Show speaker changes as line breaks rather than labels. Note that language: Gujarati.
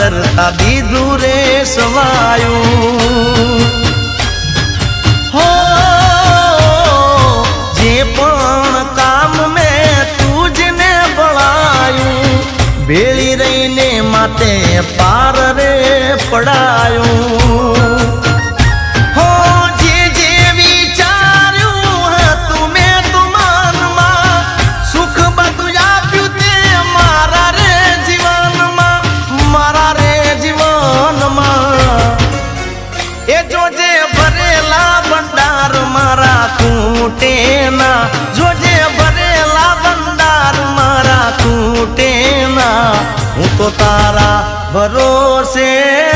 કરતા દીધું રે સવાયું હો જે પણ કામ મેં તુજને બળાયું ભેળી રહીને માતે પાર રે પડાયું જોજે ભરેલા ભંડાર મારા તૂટે ના હું તો તારા ભરોસે